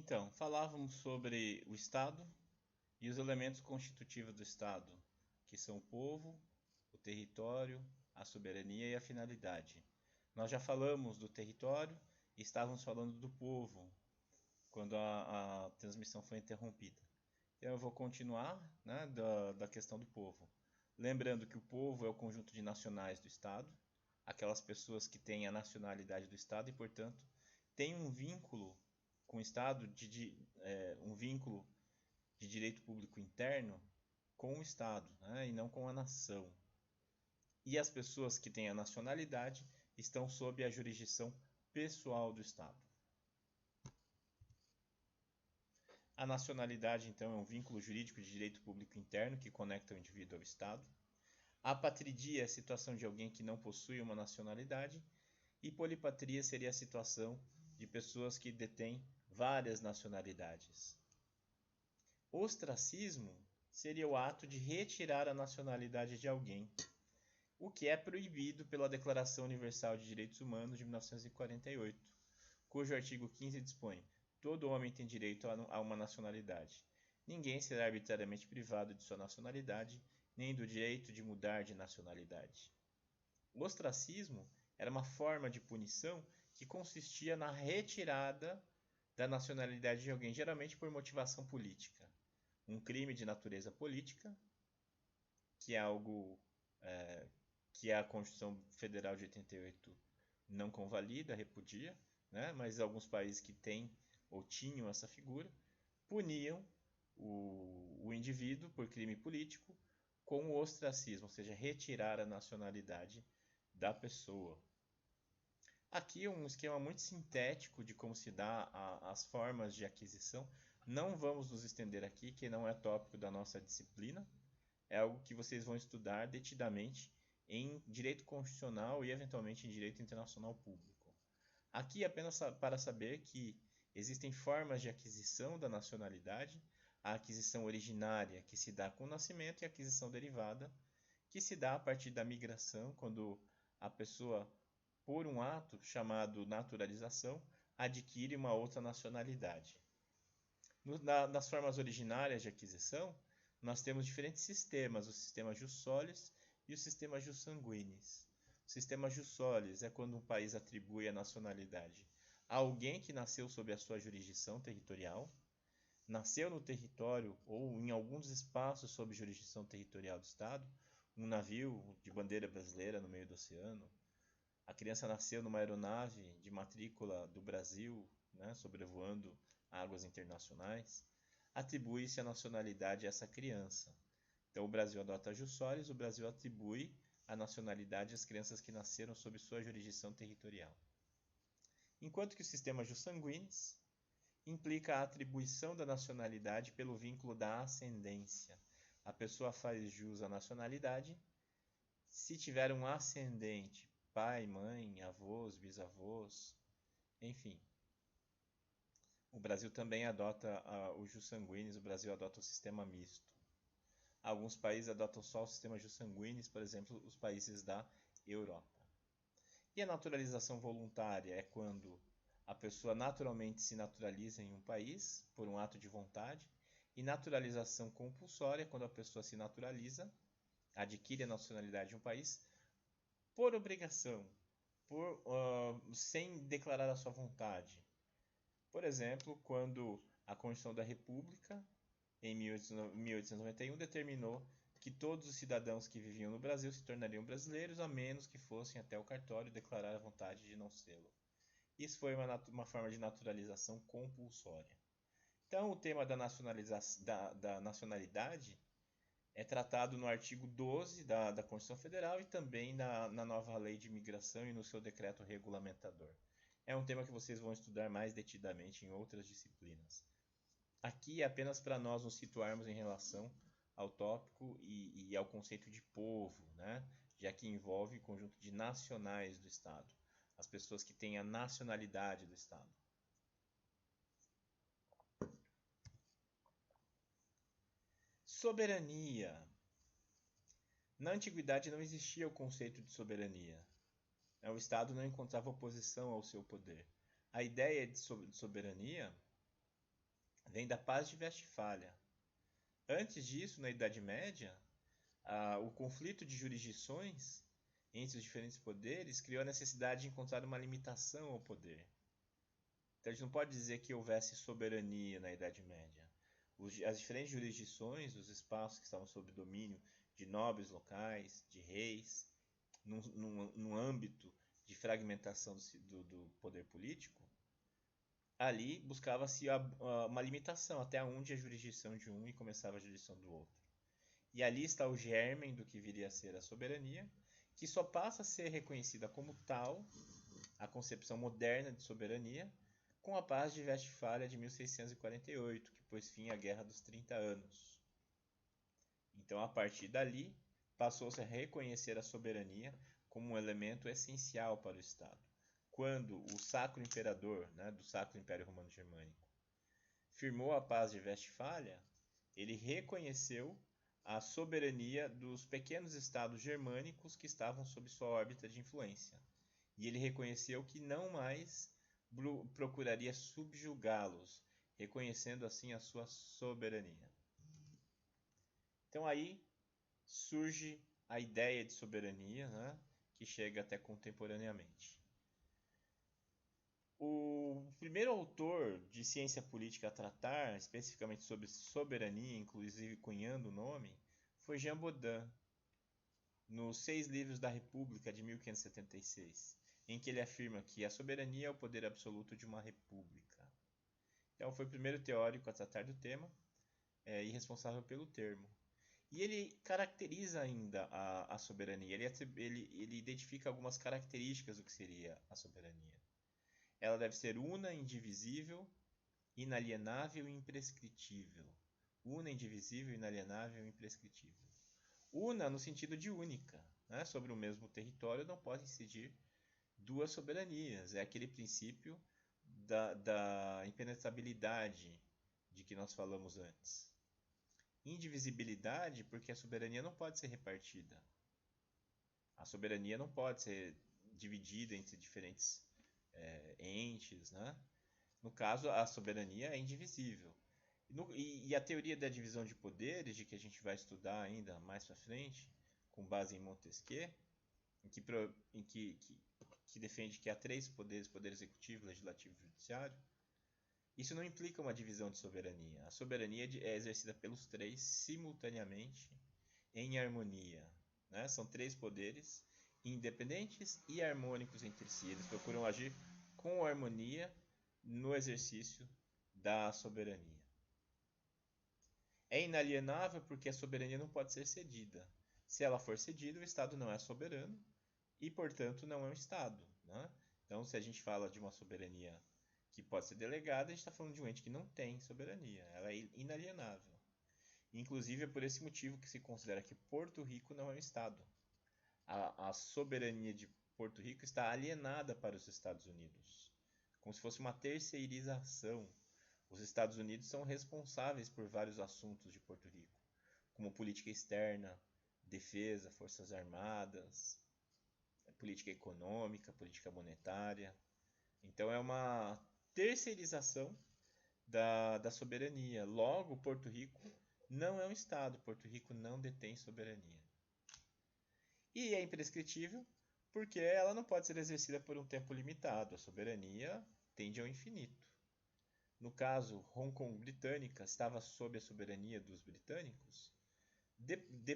Então, falávamos sobre o Estado e os elementos constitutivos do Estado, que são o povo, o território, a soberania e a finalidade. Nós já falamos do território e estávamos falando do povo quando a transmissão foi interrompida. Então, eu vou continuar, né, da questão do povo. Lembrando que o povo é o conjunto de nacionais do Estado, aquelas pessoas que têm a nacionalidade do Estado e, portanto, têm um vínculo com o Estado, um vínculo de direito público interno com o Estado, né, e não com a nação. E as pessoas que têm a nacionalidade estão sob a jurisdição pessoal do Estado. A nacionalidade, então, é um vínculo jurídico de direito público interno que conecta o indivíduo ao Estado. A patridia é a situação de alguém que não possui uma nacionalidade. E polipatria seria a situação de pessoas que detêm várias nacionalidades. Ostracismo seria o ato de retirar a nacionalidade de alguém, o que é proibido pela Declaração Universal de Direitos Humanos de 1948, cujo artigo 15 dispõe: todo homem tem direito a uma nacionalidade. Ninguém será arbitrariamente privado de sua nacionalidade, nem do direito de mudar de nacionalidade. O ostracismo era uma forma de punição que consistia na retirada da nacionalidade de alguém, geralmente por motivação política. Um crime de natureza política, que é algo que a Constituição Federal de 88 não convalida, repudia, né? Mas alguns países que têm ou tinham essa figura puniam o indivíduo por crime político com o ostracismo, ou seja, retirar a nacionalidade da pessoa. Aqui um esquema muito sintético de como se dá as formas de aquisição. Não vamos nos estender aqui, que não é tópico da nossa disciplina. É algo que vocês vão estudar detidamente em direito constitucional e eventualmente em direito internacional público. Aqui apenas para saber que existem formas de aquisição da nacionalidade, a aquisição originária que se dá com o nascimento e a aquisição derivada que se dá a partir da migração, quando a pessoa, por um ato chamado naturalização, adquire uma outra nacionalidade. Nas formas originárias de aquisição, nós temos diferentes sistemas, o sistema jus solis e o sistema jus sanguinis. O sistema jus solis é quando um país atribui a nacionalidade a alguém que nasceu sob a sua jurisdição territorial, nasceu no território ou em alguns espaços sob jurisdição territorial do Estado, um navio de bandeira brasileira no meio do oceano, a criança nasceu numa aeronave de matrícula do Brasil, né, sobrevoando águas internacionais, atribui-se a nacionalidade a essa criança. Então o Brasil adota a jus solis, o Brasil atribui a nacionalidade às crianças que nasceram sob sua jurisdição territorial. Enquanto que o sistema jus sanguinis implica a atribuição da nacionalidade pelo vínculo da ascendência. A pessoa faz jus à nacionalidade se tiver um ascendente, pai, mãe, avós, bisavós, enfim. O Brasil também adota o jus sanguinis, o Brasil adota o sistema misto. Alguns países adotam só o sistema jus sanguinis, por exemplo, os países da Europa. E a naturalização voluntária é quando a pessoa naturalmente se naturaliza em um país por um ato de vontade, e naturalização compulsória é quando a pessoa se naturaliza, adquire a nacionalidade de um país por obrigação, sem declarar a sua vontade. Por exemplo, quando a Constituição da República, em 1891, determinou que todos os cidadãos que viviam no Brasil se tornariam brasileiros, a menos que fossem até o cartório declarar a vontade de não sê-lo. Isso foi uma forma de naturalização compulsória. Então, o tema da nacionalidade é tratado no artigo 12 da Constituição Federal e também na nova Lei de Imigração e no seu decreto regulamentador. É um tema que vocês vão estudar mais detidamente em outras disciplinas. Aqui é apenas para nós nos situarmos em relação ao tópico e ao conceito de povo, né? Já que envolve o conjunto de nacionais do Estado, as pessoas que têm a nacionalidade do Estado. Soberania. Na antiguidade não existia o conceito de soberania. O Estado não encontrava oposição ao seu poder. A ideia de soberania vem da Paz de Westfália. Antes disso, na Idade Média, o conflito de jurisdições entre os diferentes poderes criou a necessidade de encontrar uma limitação ao poder. Então a gente não pode dizer que houvesse soberania na Idade Média. As diferentes jurisdições, os espaços que estavam sob domínio de nobres locais, de reis, num âmbito de fragmentação do poder político, ali buscava-se uma limitação até onde a jurisdição de um e começava a jurisdição do outro. E ali está o germen do que viria a ser a soberania, que só passa a ser reconhecida como tal, a concepção moderna de soberania, com a Paz de Westfália de 1648, que pôs fim à Guerra dos 30 Anos. Então, a partir dali, passou-se a reconhecer a soberania como um elemento essencial para o Estado. Quando o Sacro Imperador, do Sacro Império Romano Germânico, firmou a Paz de Westfália, ele reconheceu a soberania dos pequenos estados germânicos que estavam sob sua órbita de influência. E ele reconheceu que não mais procuraria subjugá-los, reconhecendo assim a sua soberania. Então aí surge a ideia de soberania, que chega até contemporaneamente. O primeiro autor de ciência política a tratar especificamente sobre soberania, inclusive cunhando o nome, foi Jean Bodin, nos 6 Livros da República de 1576, em que ele afirma que a soberania é o poder absoluto de uma república. Então foi o primeiro teórico a tratar do tema e responsável pelo termo. E ele caracteriza ainda a soberania, ele identifica algumas características do que seria a soberania. Ela deve ser una, indivisível, inalienável e imprescritível. Una, indivisível, inalienável e imprescritível. Una no sentido de única. Sobre o mesmo território não podem incidir duas soberanias. É aquele princípio da impenetrabilidade de que nós falamos antes. Indivisibilidade, porque a soberania não pode ser repartida. A soberania não pode ser dividida entre diferentes entes. No caso, a soberania é indivisível. E a teoria da divisão de poderes, de que a gente vai estudar ainda mais para frente, com base em Montesquieu, em que defende que há 3 poderes: poder executivo, legislativo e judiciário. Isso não implica uma divisão de soberania. A soberania é exercida pelos 3 simultaneamente, em harmonia. São 3 poderes independentes e harmônicos entre si. Eles procuram agir com harmonia no exercício da soberania. É inalienável porque a soberania não pode ser cedida. Se ela for cedida, o Estado não é soberano e, portanto, não é um Estado. Então, se a gente fala de uma soberania que pode ser delegada, a gente está falando de um ente que não tem soberania. Ela é inalienável. Inclusive, é por esse motivo que se considera que Porto Rico não é um Estado. A soberania de Porto Rico está alienada para os Estados Unidos, como se fosse uma terceirização. Os Estados Unidos são responsáveis por vários assuntos de Porto Rico, como política externa, defesa, forças armadas, política econômica, política monetária. Então é uma terceirização da soberania. Logo, Porto Rico não é um Estado, Porto Rico não detém soberania. E é imprescritível porque ela não pode ser exercida por um tempo limitado. A soberania tende ao infinito. No caso, Hong Kong britânica estava sob a soberania dos britânicos.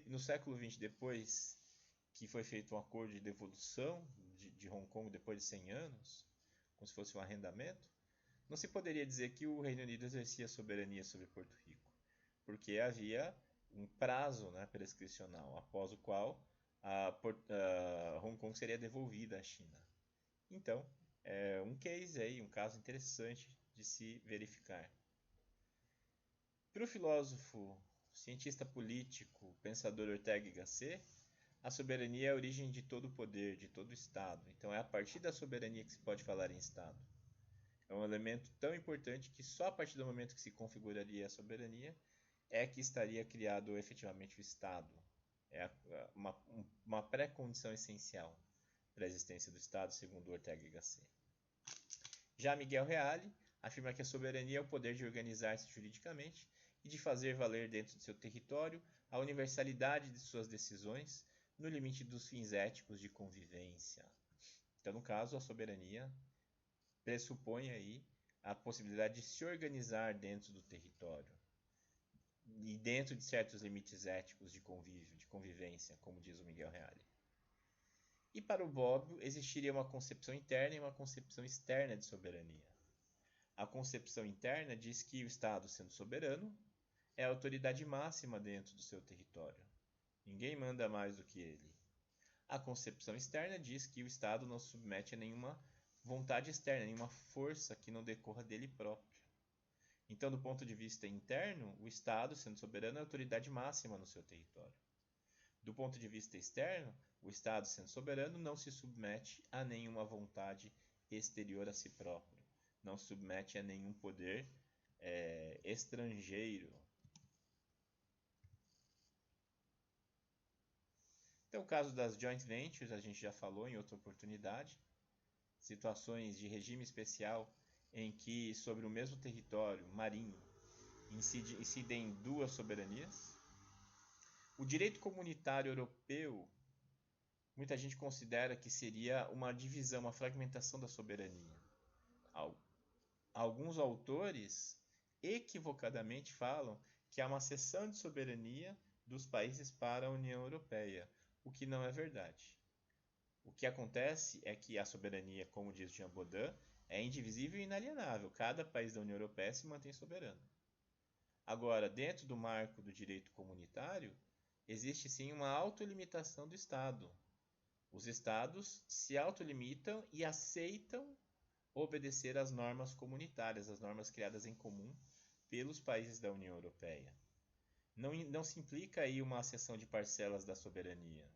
No século XX, depois que foi feito um acordo de devolução de Hong Kong depois de 100 anos, como se fosse um arrendamento, não se poderia dizer que o Reino Unido exercia soberania sobre Porto Rico, porque havia um prazo prescricional, após o qual Hong Kong seria devolvida à China. Então, é um case aí, um caso interessante de se verificar. Para o filósofo, cientista político, pensador Ortega y Gasset, a soberania é a origem de todo o poder, de todo o Estado. Então é a partir da soberania que se pode falar em Estado. É um elemento tão importante que só a partir do momento que se configuraria a soberania é que estaria criado efetivamente o Estado. É uma pré-condição essencial para a existência do Estado, segundo Ortega y Gasset. Já Miguel Reale afirma que a soberania é o poder de organizar-se juridicamente e de fazer valer dentro de seu território a universalidade de suas decisões no limite dos fins éticos de convivência. Então, no caso, a soberania pressupõe aí a possibilidade de se organizar dentro do território e dentro de certos limites éticos de convívio, de convivência, como diz o Miguel Reale. E para o Bobbio, existiria uma concepção interna e uma concepção externa de soberania. A concepção interna diz que o Estado, sendo soberano, é a autoridade máxima dentro do seu território. Ninguém manda mais do que ele. A concepção externa diz que o Estado não se submete a nenhuma vontade externa, nenhuma força que não decorra dele próprio. Então, do ponto de vista interno, o Estado, sendo soberano, é a autoridade máxima no seu território. Do ponto de vista externo, o Estado, sendo soberano, não se submete a nenhuma vontade exterior a si próprio. Não se submete a nenhum poder estrangeiro. Então, o caso das joint ventures, a gente já falou em outra oportunidade. Situações de regime especial em que, sobre o mesmo território marinho, incidem duas soberanias. O direito comunitário europeu, muita gente considera que seria uma divisão, uma fragmentação da soberania. Alguns autores equivocadamente falam que há uma cessão de soberania dos países para a União Europeia, o que não é verdade. O que acontece é que a soberania, como diz Jean Bodin, é indivisível e inalienável. Cada país da União Europeia se mantém soberano. Agora, dentro do marco do direito comunitário, existe sim uma autolimitação do Estado. Os Estados se autolimitam e aceitam obedecer às normas comunitárias, às normas criadas em comum pelos países da União Europeia. Não se implica aí uma cessão de parcelas da soberania.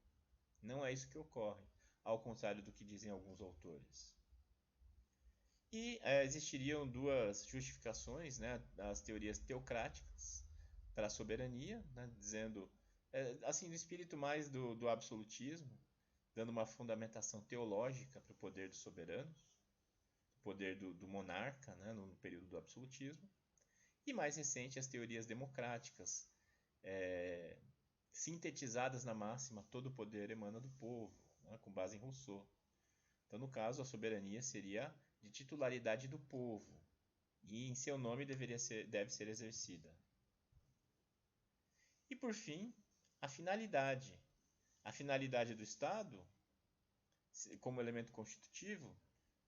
Não é isso que ocorre, ao contrário do que dizem alguns autores. E existiriam duas justificações, né, das teorias teocráticas para a soberania, né, dizendo, assim, no espírito mais do absolutismo, dando uma fundamentação teológica para o poder dos soberanos, o poder do monarca, né, no período do absolutismo, e mais recente as teorias democráticas, sintetizadas na máxima, todo o poder emana do povo, né, com base em Rousseau. Então, no caso, a soberania seria de titularidade do povo, e em seu nome deve ser exercida. E, por fim, a finalidade. A finalidade do Estado, como elemento constitutivo,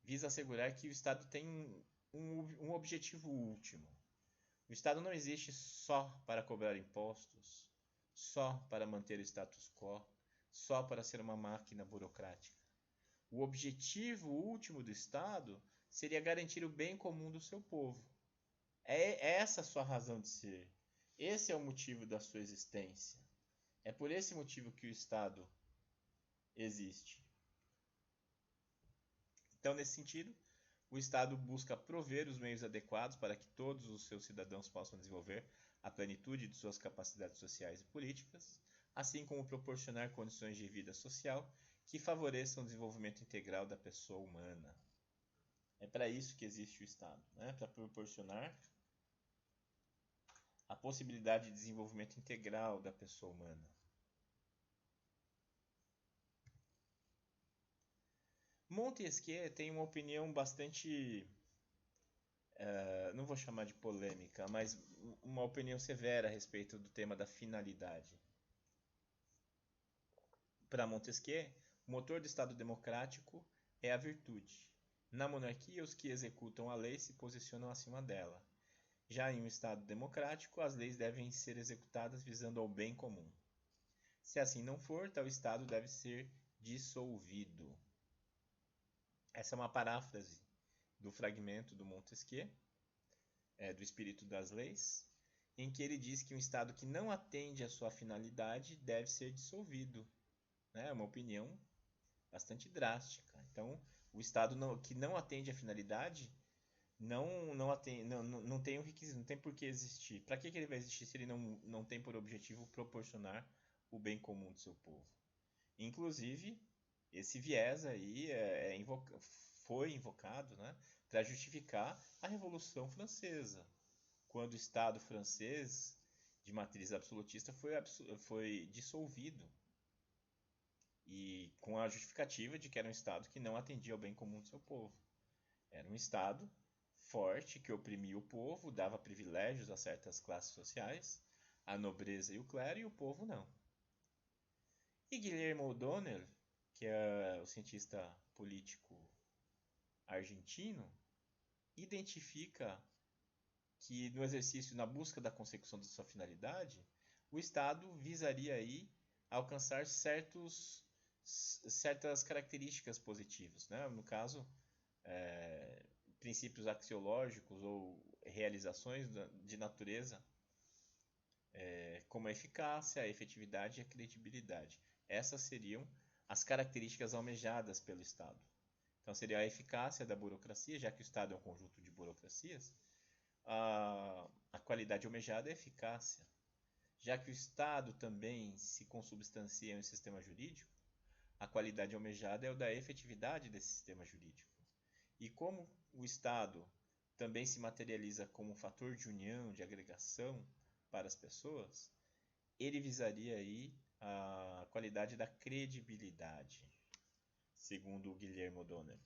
visa assegurar que o Estado tem um objetivo último. O Estado não existe só para cobrar impostos, só para manter o status quo, só para ser uma máquina burocrática. O objetivo último do Estado seria garantir o bem comum do seu povo. É essa a sua razão de ser. Esse é o motivo da sua existência. É por esse motivo que o Estado existe. Então, nesse sentido, o Estado busca prover os meios adequados para que todos os seus cidadãos possam desenvolver a plenitude de suas capacidades sociais e políticas, assim como proporcionar condições de vida social que favoreçam o desenvolvimento integral da pessoa humana. É para isso que existe o Estado, né? Para proporcionar a possibilidade de desenvolvimento integral da pessoa humana. Montesquieu tem uma opinião bastante, não vou chamar de polêmica, mas uma opinião severa a respeito do tema da finalidade. Para Montesquieu, o motor do Estado democrático é a virtude. Na monarquia, os que executam a lei se posicionam acima dela. Já em um Estado democrático, as leis devem ser executadas visando ao bem comum. Se assim não for, tal Estado deve ser dissolvido. Essa é uma paráfrase do fragmento do Montesquieu, do Espírito das Leis, em que ele diz que um Estado que não atende à sua finalidade deve ser dissolvido. É uma opinião bastante drástica. Então, o Estado que não atende à finalidade não tem um requisito, não tem por que existir. Para que ele vai existir se ele não tem por objetivo proporcionar o bem comum do seu povo? Inclusive, esse viés aí foi invocado, né, para justificar a Revolução Francesa, quando o Estado francês de matriz absolutista foi dissolvido, e com a justificativa de que era um Estado que não atendia ao bem comum do seu povo. Era um Estado forte que oprimia o povo, dava privilégios a certas classes sociais, a nobreza e o clero, e o povo não. E Guillermo O'Donnell, que é o cientista político argentino, identifica que no exercício, na busca da consecução da sua finalidade, o Estado visaria aí alcançar certas características positivas, né? No caso, princípios axiológicos ou realizações de natureza, como a eficácia, a efetividade e a credibilidade. Essas seriam as características almejadas pelo Estado. Então seria a eficácia da burocracia, já que o Estado é um conjunto de burocracias, a qualidade almejada é a eficácia. Já que o Estado também se consubstancia em um sistema jurídico, a qualidade almejada é o da efetividade desse sistema jurídico. E como o Estado também se materializa como um fator de união, de agregação para as pessoas, ele visaria aí a qualidade da credibilidade, segundo o Guillermo O'Donnell.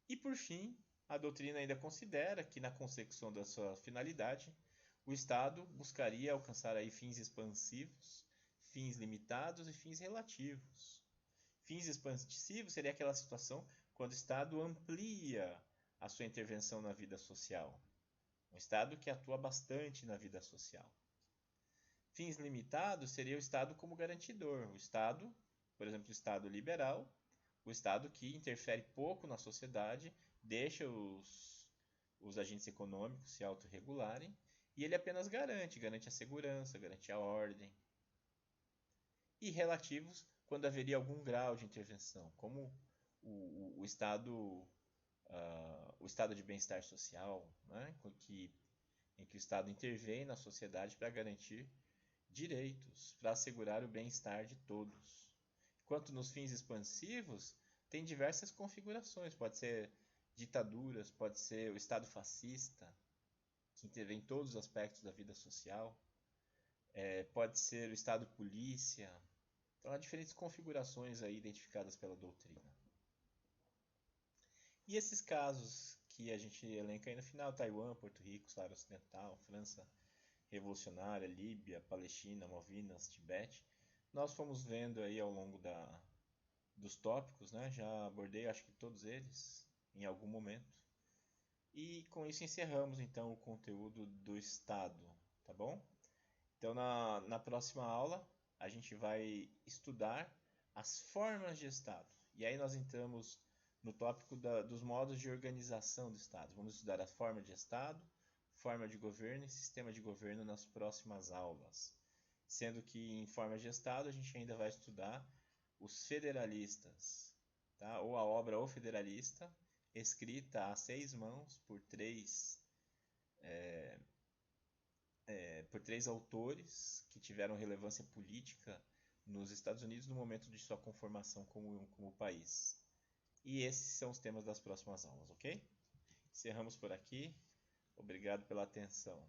E por fim, a doutrina ainda considera que na consecução da sua finalidade, o Estado buscaria alcançar aí fins expansivos, fins limitados e fins relativos. Fins expansivos seria aquela situação quando o Estado amplia a sua intervenção na vida social. Um Estado que atua bastante na vida social. Fins limitados seria o Estado como garantidor. O Estado, por exemplo, o Estado liberal, o Estado que interfere pouco na sociedade, deixa os agentes econômicos se autorregularem, e ele apenas garante a segurança, garante a ordem. E relativos, quando haveria algum grau de intervenção, como o estado de bem-estar social, né? em que o Estado intervém na sociedade para garantir direitos, para assegurar o bem-estar de todos. Quanto nos fins expansivos, tem diversas configurações. Pode ser ditaduras, pode ser o Estado fascista, que intervém em todos os aspectos da vida social. Pode ser o Estado polícia. Então, há diferentes configurações aí identificadas pela doutrina. E esses casos que a gente elenca aí no final, Taiwan, Porto Rico, Saara Ocidental, França Revolucionária, Líbia, Palestina, Malvinas, Tibete, nós fomos vendo aí ao longo dos tópicos, né? Já abordei acho que todos eles em algum momento. E com isso encerramos então o conteúdo do Estado, tá bom? Então na próxima aula a gente vai estudar as formas de Estado. E aí nós entramos no tópico dos modos de organização do Estado. Vamos estudar a forma de Estado, forma de governo e sistema de governo nas próximas aulas. Sendo que em forma de Estado a gente ainda vai estudar os federalistas, tá? Ou a obra O Federalista, escrita a 6 mãos por três autores que tiveram relevância política nos Estados Unidos no momento de sua conformação como país. E esses são os temas das próximas aulas, ok? Encerramos por aqui. Obrigado pela atenção.